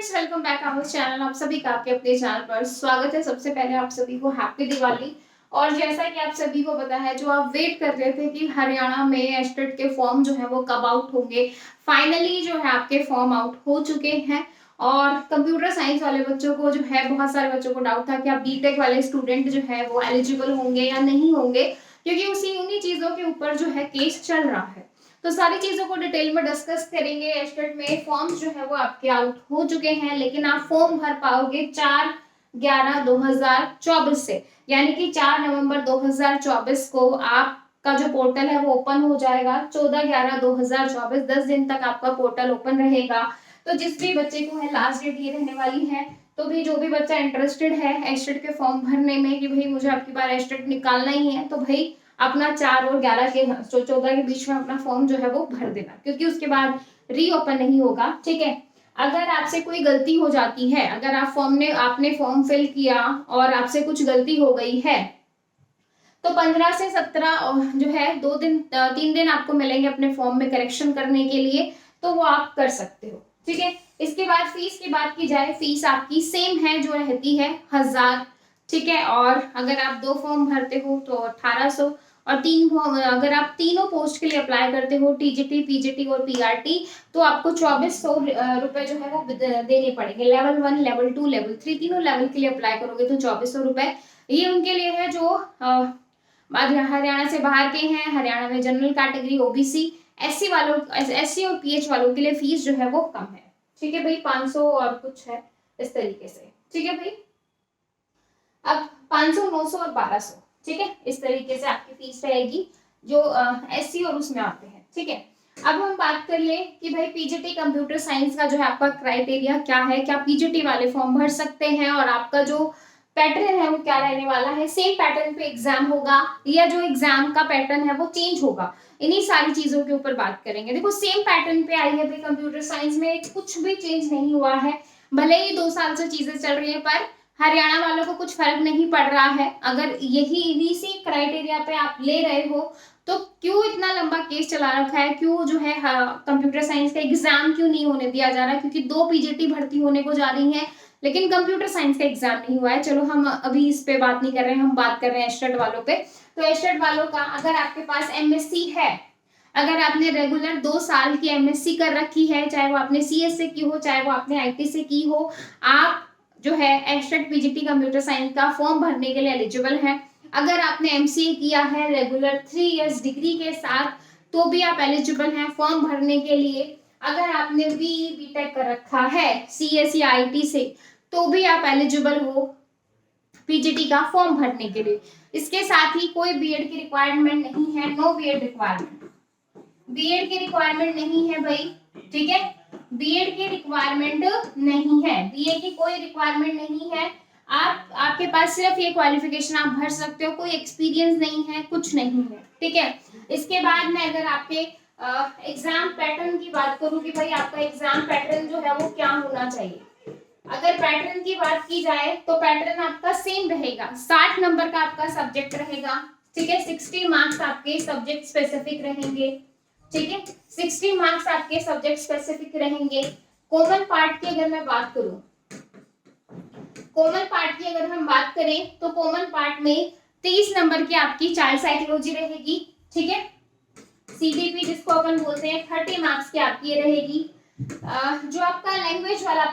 Friends, welcome back our channel. आप सभी का आपके अपने चैनल पर स्वागत है। सबसे पहले आप सभी को हैप्पी दिवाली। और जैसा कि आप सभी को पता है, जो आप वेट कर रहे थे कि हरियाणा में एस्टेट के फॉर्म जो है वो कब आउट होंगे, फाइनली जो है आपके फॉर्म आउट हो चुके हैं। और कंप्यूटर साइंस वाले बच्चों को जो है, बहुत सारे बच्चों को डाउट था कि आप बीटेक वाले स्टूडेंट जो है वो एलिजिबल होंगे या नहीं होंगे, क्योंकि उन्हीं चीजों के ऊपर जो है केस चल रहा है। तो सारी चीजों को डिटेल में डिस्कस करेंगे। एस्टेट में फॉर्म्स जो है वो आपके आउट हो चुके हैं, लेकिन आप फॉर्म भर पाओगे 4/11/2024 से, यानी कि 4 नवंबर 2024 को आपका जो पोर्टल है वो ओपन हो जाएगा। 14/11/2024 10 दिन तक आपका पोर्टल ओपन रहेगा। तो जिस भी बच्चे को है लास्ट डेट ये रहने वाली है। तो भी जो भी बच्चा इंटरेस्टेड है एस्टेट के फॉर्म भरने में कि भाई मुझे आपकी बार एस्टेट निकालना ही है, तो भाई अपना 4 और 11 के 14 के बीच में अपना फॉर्म जो है वो भर देना, क्योंकि उसके बाद रीओपन नहीं होगा। ठीक है। अगर आपसे कोई गलती हो जाती है, अगर आपने फॉर्म फिल किया और आपसे कुछ गलती हो गई है, तो 15 से 17 जो है 3 दिन आपको मिलेंगे अपने फॉर्म में करेक्शन करने के लिए। तो वो आप कर सकते हो। ठीक है। इसके बाद फीस की बात की जाए, फीस आपकी सेम है, जो रहती है 1000। ठीक है। और अगर आप 2 फॉर्म भरते हो तो 1800, और 3 फॉर्म अगर आप तीनों पोस्ट के लिए अप्लाई करते हो, टीजीटी, पीजीटी और पीआरटी, तो आपको 2400 रुपए जो है वो देने पड़ेंगे। लेवल 1, लेवल 2, लेवल 3, तीनों लेवल के लिए अप्लाई करोगे तो 2400 रुपए। ये उनके लिए है जो हरियाणा से बाहर के हैं, हरियाणा में जनरल कैटेगरी, ओबीसी, एससी और पीएच वालों के लिए फीस जो है वो कम है। ठीक है भाई, 500 और कुछ है इस तरीके से। ठीक है भाई, अब 500, 900 और 1200, ठीक है, इस तरीके से आपकी फीस रहेगी जो एससी और उसमें आते हैं। ठीक है। अब हम बात कर ले कि भाई पीजीटी कंप्यूटर साइंस का जो है आपका क्राइटेरिया क्या है, क्या पीजीटी वाले फॉर्म भर सकते हैं, और आपका जो पैटर्न है वो क्या रहने वाला है, सेम पैटर्न पे एग्जाम होगा या जो एग्जाम का पैटर्न है वो चेंज होगा। इन्हीं सारी चीजों के ऊपर बात करेंगे। देखो, सेम पैटर्न पे आई है भाई, कंप्यूटर साइंस में कुछ भी चेंज नहीं हुआ है। भले ही 2 साल से चीजें चल रही है, पर हरियाणा वालों को कुछ फर्क नहीं पड़ रहा है। अगर इन्हीं से क्राइटेरिया पे आप ले रहे हो, तो क्यों इतना लंबा केस चला रखा है, क्यों जो है कंप्यूटर साइंस का एग्जाम क्यों नहीं होने दिया जा रहा है, क्योंकि 2 पीजीटी भर्ती होने को जा रही है, लेकिन कंप्यूटर साइंस का एग्जाम नहीं हुआ है। चलो, हम अभी इस पे बात नहीं कर रहे हैं, हम बात कर रहे हैं एस्टेट वालों पे। तो एस्टेट वालों का, अगर आपके पास एमएससी है, अगर आपने रेगुलर 2 साल की एमएससी कर रखी है, चाहे वो आपने सीएस से की हो, चाहे वो आपने आईटी से की हो, आप जो है एस्टेट पीजीटी कंप्यूटर साइंस का फॉर्म भरने के लिए एलिजिबल है। अगर आपने एमसीए किया है रेगुलर 3 इयर्स डिग्री के साथ, तो भी आप एलिजिबल हैं फॉर्म भरने के लिए। अगर आपने बीटेक कर रखा है सीएस या आईटी से, तो भी आप एलिजिबल हो पीजीटी का फॉर्म भरने के लिए। इसके साथ ही कोई बीएड की रिक्वायरमेंट नहीं है, नो बीएड रिक्वायरमेंट, बीएड की रिक्वायरमेंट नहीं है भाई। ठीक है, बीएड की रिक्वायरमेंट नहीं है, बीए की कोई रिक्वायरमेंट नहीं है। आपके पास सिर्फ ये क्वालिफिकेशन, आप भर सकते हो, कोई एक्सपीरियंस नहीं है, कुछ नहीं है। ठीक है। इसके बाद में अगर आपके एग्जाम पैटर्न की बात करूं कि भाई आपका एग्जाम पैटर्न जो है वो क्या होना चाहिए, अगर पैटर्न की बात की जाए तो पैटर्न आपका सेम रहेगा। 60 नंबर का आपका सब्जेक्ट रहेगा। ठीक है। 60 मार्क्स आपके सब्जेक्ट स्पेसिफिक रहेंगे। ठीक है, 60 मार्क्स आपके सब्जेक्ट स्पेसिफिक रहेंगे। कॉमन पार्ट की अगर मैं बात करूं, कॉमन पार्ट की अगर हम बात करें, तो कॉमन पार्ट में 30 नंबर की आपकी चाइल्ड साइकोलॉजी रहेगी। ठीक है। सीडीपी जिसको अपन बोलते हैं, 30 मार्क्स की आपकी रहेगी। जो आपका लैंग्वेज वाला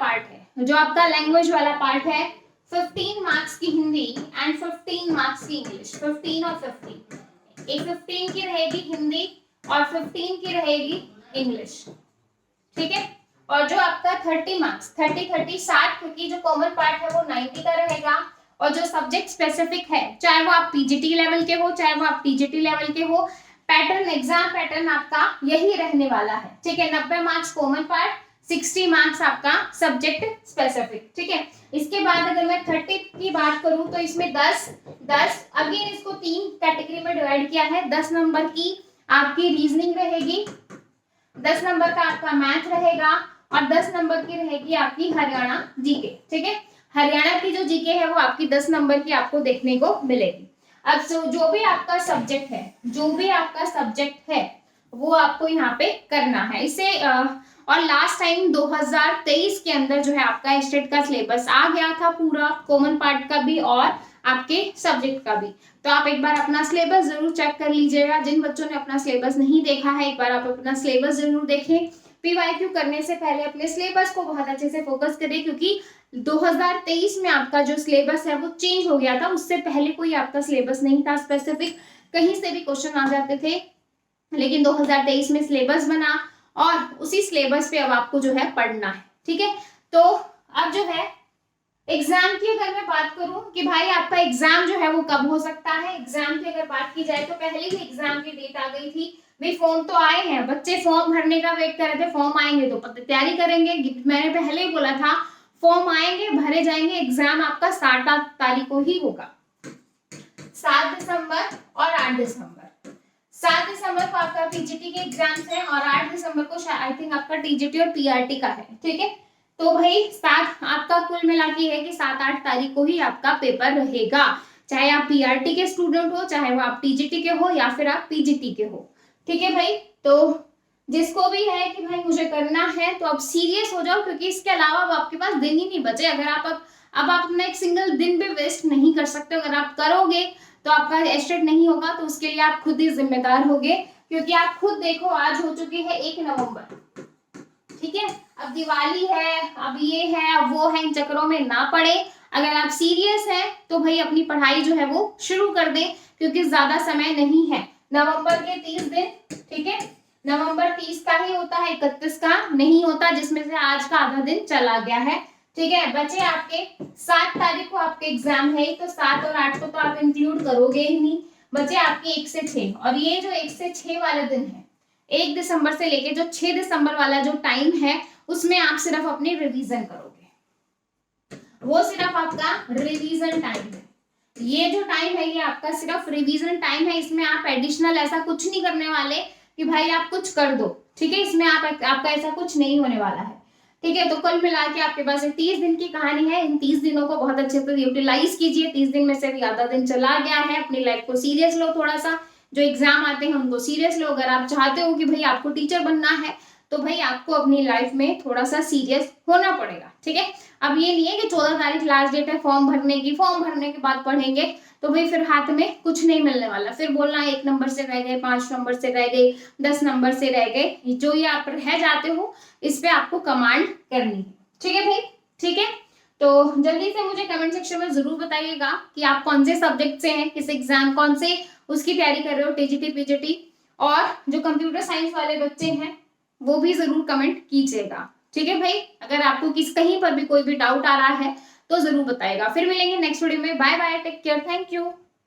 पार्ट है, 15 मार्क्स की हिंदी एंड 15 मार्क्स की इंग्लिश, 15 और 15, एक 15 की रहेगी हिंदी और 15 की रहेगी इंग्लिश। ठीक है। और जो आपका 30 मार्क्स, 60 क्योंकि जो कॉमन पार्ट है वो 90 का रहेगा, और जो सब्जेक्ट स्पेसिफिक है, चाहे वो आप पीजीटी लेवल के हो, चाहे वो आप टीजीटी लेवल के हो, पैटर्न, एग्जाम पैटर्न आपका यही रहने वाला है। ठीक है। 90 मार्क्स कॉमन पार्ट, 60 मार्क्स आपका सब्जेक्ट स्पेसिफिक। ठीक है। इसके बाद अगर मैं 30 की बात करूं, तो इसमें 10 अगेन इसको 3 कैटेगरी में डिवाइड किया है। 10 नंबर की आपकी रीजनिंग रहेगी, 10 नंबर का आपका मैथ रहेगा, और 10 नंबर की रहेगी आपकी हरियाणा जीके। ठीक है। हरियाणा की जो जीके है वो आपकी 10 नंबर की आपको देखने को मिलेगी। अब जो भी आपका सब्जेक्ट है, वो आपको यहाँ पे करना है। इसे और लास्ट टाइम 2023 के अंदर जो है आपका स्टेट का सिलेबस आ गया था पूरा, कॉमन पार्ट का भी और आपके सब्जेक्ट का भी। तो आप एक बार अपना सिलेबस जरूर चेक कर लीजिएगा। जिन बच्चों ने अपना सिलेबस नहीं देखा है, एक बार आप अपना सिलेबस जरूर देखें। पीवाईक्यू करने से पहले अपने सिलेबस को बहुत अच्छे से फोकस करें, क्योंकि 2023 में आपका जो सिलेबस है वो चेंज हो गया था। उससे पहले कोई आपका सिलेबस नहीं था स्पेसिफिक, कहीं से भी क्वेश्चन आ जाते थे, लेकिन 2023 में सिलेबस बना और उसी सिलेबस पे अब आपको जो है पढ़ना है। ठीक है, तो अब जो है एग्जाम की अगर मैं बात करूं कि भाई आपका एग्जाम जो है वो कब हो सकता है, एग्जाम की अगर बात की जाए तो पहले ही एग्जाम की डेट आ गई थी। भाई फॉर्म तो आए हैं, बच्चे फॉर्म भरने का वेट कर रहे थे, फॉर्म आएंगे तो तैयारी करेंगे। मैंने पहले ही बोला था फॉर्म आएंगे, भरे जाएंगे, एग्जाम आपका 7 तारीख को ही होगा, 7 दिसंबर और 8 दिसंबर। 7 दिसंबर को आपका पीजीटी के एग्जाम्स हैं और 8 दिसंबर को आई थिंक आपका टीजीटी और पीआरटी का है। ठीक है, तो भाई 7 आपका कुल मिला के है कि 7-8 तारीख को ही आपका पेपर रहेगा, चाहे आप पीआरटी के स्टूडेंट हो, चाहे वो आप टीजीटी के हो या फिर आप पीजीटी के हो। ठीक है भाई, तो जिसको भी है कि भाई मुझे करना है तो अब सीरियस हो जाओ, क्योंकि इसके अलावा अब आपके पास दिन ही नहीं बचे। अगर आप अब आप अपना एक सिंगल दिन भी वेस्ट नहीं कर सकते। अगर आप करोगे तो आपका एस्टेट नहीं होगा, तो उसके लिए आप खुद ही जिम्मेदार होगे, क्योंकि आप खुद देखो आज हो चुकी है 1 नवंबर। ठीक है, अब दिवाली है, अब ये है, अब वो है, इन चक्करों में ना पड़े। अगर आप सीरियस हैं तो भाई अपनी पढ़ाई जो है वो शुरू कर दें, क्योंकि ज्यादा समय नहीं है। नवंबर के 30 दिन, ठीक है, नवंबर 30 का ही होता है, 31 का नहीं होता, जिसमें से आज का आधा दिन चला गया है। ठीक है, बचे आपके 7 तारीख को आपके एग्जाम है, तो 7 और 8 को तो आप इंक्लूड करोगे ही नहीं, बचे आपके 1 से 6। और ये जो 1 से 6 वाले दिन है, 1 दिसंबर से लेके जो 6 दिसंबर वाला जो टाइम है, उसमें आप सिर्फ अपनी रिवीजन करोगे, वो सिर्फ आपका रिवीजन टाइम है। ये जो टाइम है ये आपका सिर्फ रिवीजन टाइम है, इसमें आप एडिशनल ऐसा कुछ नहीं करने वाले कि भाई आप कुछ कर दो। ठीक है, इसमें आपका ऐसा कुछ नहीं होने वाला है। ठीक है, तो कुल मिला के आपके पास 30 दिन की कहानी है। इन 30 दिनों को बहुत अच्छे से यूटिलाइज कीजिए। 30 दिन में से भी आधा दिन चला गया है, अपनी लाइफ को सीरियस लो, थोड़ा सा जो एग्जाम आते हैं उनको सीरियस लो। अगर आप चाहते हो कि भाई आपको टीचर बनना है तो भाई आपको अपनी लाइफ में थोड़ा सा सीरियस होना पड़ेगा। ठीक है, अब ये नहीं है कि 14 तारीख लास्ट डेट है फॉर्म भरने की, फॉर्म भरने के बाद पढ़ेंगे तो भाई फिर हाथ में कुछ नहीं मिलने वाला, फिर बोलना 1 नंबर से रह गए, 5 नंबर से रह गए, 10 नंबर से रह गए। जो ये आप रह जाते हो इस पे आपको कमांड करनी है। ठीक है भाई, ठीक है, तो जल्दी से मुझे कमेंट सेक्शन में जरूर बताइएगा कि आप कौन से सब्जेक्ट से हैं, किस एग्जाम कौन से उसकी तैयारी कर रहे हो, टीजीटी पीजीटी। और जो कंप्यूटर साइंस वाले बच्चे हैं वो भी जरूर कमेंट कीजिएगा। ठीक है भाई, अगर आपको कहीं पर भी कोई भी डाउट आ रहा है तो जरूर बताइएगा। फिर मिलेंगे नेक्स्ट वीडियो में। Bye bye, take care, thank you.